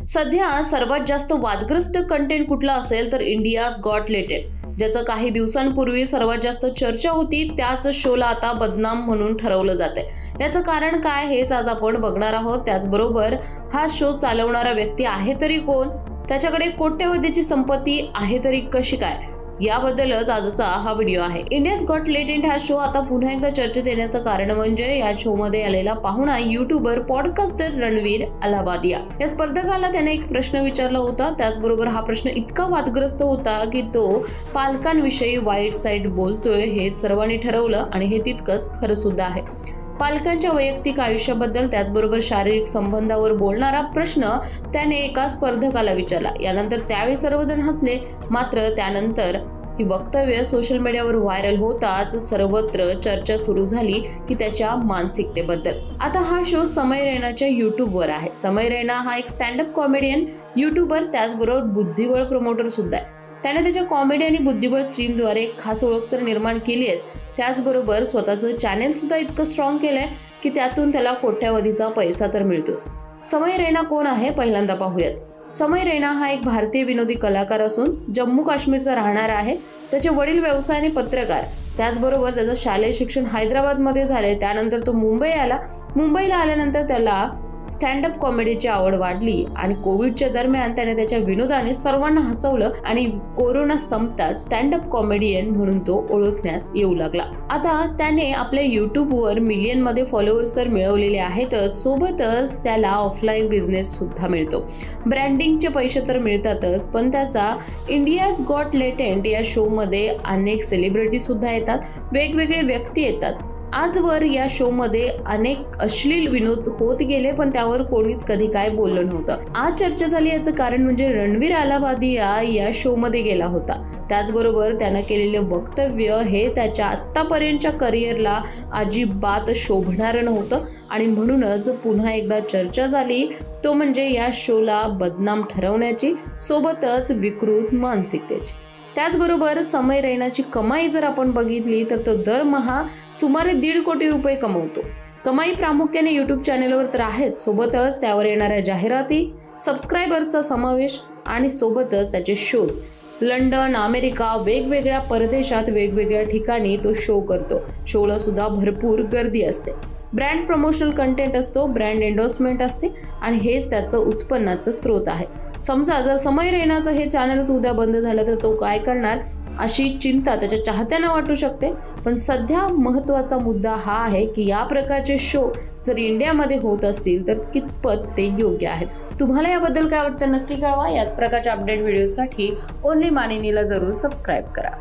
सध्या सर्वात जास्त वादग्रस्त कंटेंट कुठला असेल तर इंडियाज गॉट लेटेंट, ज्याचं काही दिवसांपूर्वी सर्वात जास्त चर्चा होती, त्याच शोला आता बदनाम म्हणून ठरवलं जातंय। याचं कारण काय हेच आज आपण बघणार आहोत। त्याचबरोबर हा शो चालवणारा व्यक्ती आहे तरी कोण, त्याच्याकडे कोट्यवधीची संपत्ती आहे तरी कशी काय, याबद्दलच आजचा हा व्हिडिओ आहे। इंडियाज गॉट लेटेंट हा शो आता पुन्हा एकदा चर्चेत येण्याचं कारण म्हणजे या शो मध्ये आलेला पाहुणा यूट्यूबर पॉडकास्टर रणवीर अलाहाबादिया। या स्पर्धकाला त्याने एक प्रश्न विचारला होता। त्याचबरोबर हा प्रश्न इतका वादग्रस्त होता की तो पालकांविषयी वाईट साईड बोलतोय हे सर्वांनी ठरवलं आणि हे तितकंच खरं सुद्धा आहे। पालकांच्या वैयक्तिक आयुष्याबद्दल त्याचबरोबर शारीरिक संबंधावर बोलणारा प्रश्न त्याने एका स्पर्धकाला विचारला। यानंतर त्यावेळी सर्वजण हसले, मात्र त्यानंतर ही वक्तव्य सोशल मीडियावर व्हायरल होताच सर्वत्र चर्चा सुरू झाली की त्याच्या मानसिकतेबद्दल। आता हा शो समय रैनाच्या यूट्यूबवर आहे। समय रैना हा एक स्टँडअप कॉमेडियन, यूट्यूबर, त्याचबरोबर बुद्धिबळ प्रमोटर सुद्धा आहे। त्याने त्याच्या कॉमेडी आणि बुद्धिबळ स्ट्रीमद्वारे एक खास ओळख तर निर्माण केली आहे, त्याचबरोबर स्वतःचं चॅनेल सुद्धा इतकं स्ट्रॉंग केलंय की त्यातून त्याला कोट्यवधीचा पैसा तर मिळतोच। समय रैना कोण आहे पहिल्यांदा पाहूयात। समय रैना हा एक भारतीय विनोदी कलाकार असून जम्मू काश्मीरचा राहणारा आहे। त्याचे वडील व्यवसाय आणि पत्रकार, त्याचबरोबर त्याचं शालेय शिक्षण हैदराबादमध्ये झाले। त्यानंतर तो मुंबईला आल्यानंतर त्याला स्टँडअप कॉमेडीची आवड वाढली आणि कोविडच्या दरम्यान त्याने त्याच्या विनोदाने सर्वांना हसवलं आणि कोरोना संपताच स्टँडअप कॉमेडियन म्हणून तो ओळखण्यास येऊ लागला। आता त्याने आपल्या युट्यूबवर मिलियनमध्ये फॉलोअर्स तर मिळवलेले आहेतच, सोबतच त्याला ऑफलाईन बिझनेस सुद्धा मिळतो। ब्रँडिंगचे पैसे तर मिळतातच, पण त्याचा इंडियाज गॉट लेटेंट या शो मध्ये अनेक सेलिब्रिटी सुद्धा येतात, वेगवेगळे व्यक्ती येतात। आजवर या शो मध्ये अनेक अश्लील विनोद होत गेले, पण त्यावर कोणीच कधी काय बोललं नव्हतं। आज चर्चा झाली याचं कारण म्हणजे रणवीर अलाहाबादिया या शो मध्ये गेला होता। त्याचबरोबर त्यानं केलेले वक्तव्य हे त्याच्या आतापर्यंतच्या करिअरला अजिबात शोभणारं नव्हतं आणि म्हणूनच पुन्हा एकदा चर्चा झाली, तो म्हणजे या शोला बदनाम ठरवण्याची, सोबतच विकृत मानसिकतेची। त्याचबरोबर समय रैनाची कमाई जर आपण बघितली तर तो दरमहा सुमारे 1.5 कोटी रुपये कमवतो। कमाई प्रामुख्याने यूट्यूब चॅनेलवर तर आहेच, सोबतच त्यावर येणाऱ्या जाहिराती, सबस्क्रायबर्सचा समावेश आणि सोबतच त्याचे शोज लंडन, अमेरिका, वेगवेगळ्या परदेशात वेगवेगळ्या ठिकाणी तो शो करतो। शोला सुद्धा भरपूर गर्दी असते, ब्रँड प्रमोशनल कंटेंट असतो, ब्रँड एंडोर्समेंट असते आणि हेच त्याचं उत्पन्नाचं स्रोत आहे। समजा जर समय रैनाचं हे चॅनलच उद्या बंद झालं तर तो काय करणार, अशी चिंता त्याच्या चाहत्यांना वाटू शकते। पण सध्या महत्त्वाचा मुद्दा हा आहे की या प्रकारचे शो जर इंडियामध्ये होत असतील तर कितपत ते योग्य आहेत। तुम्हाला याबद्दल काय वाटतं नक्की कळवा। याच प्रकारच्या अपडेट व्हिडिओसाठी ओनली मानिनीला जरूर सबस्क्राईब करा।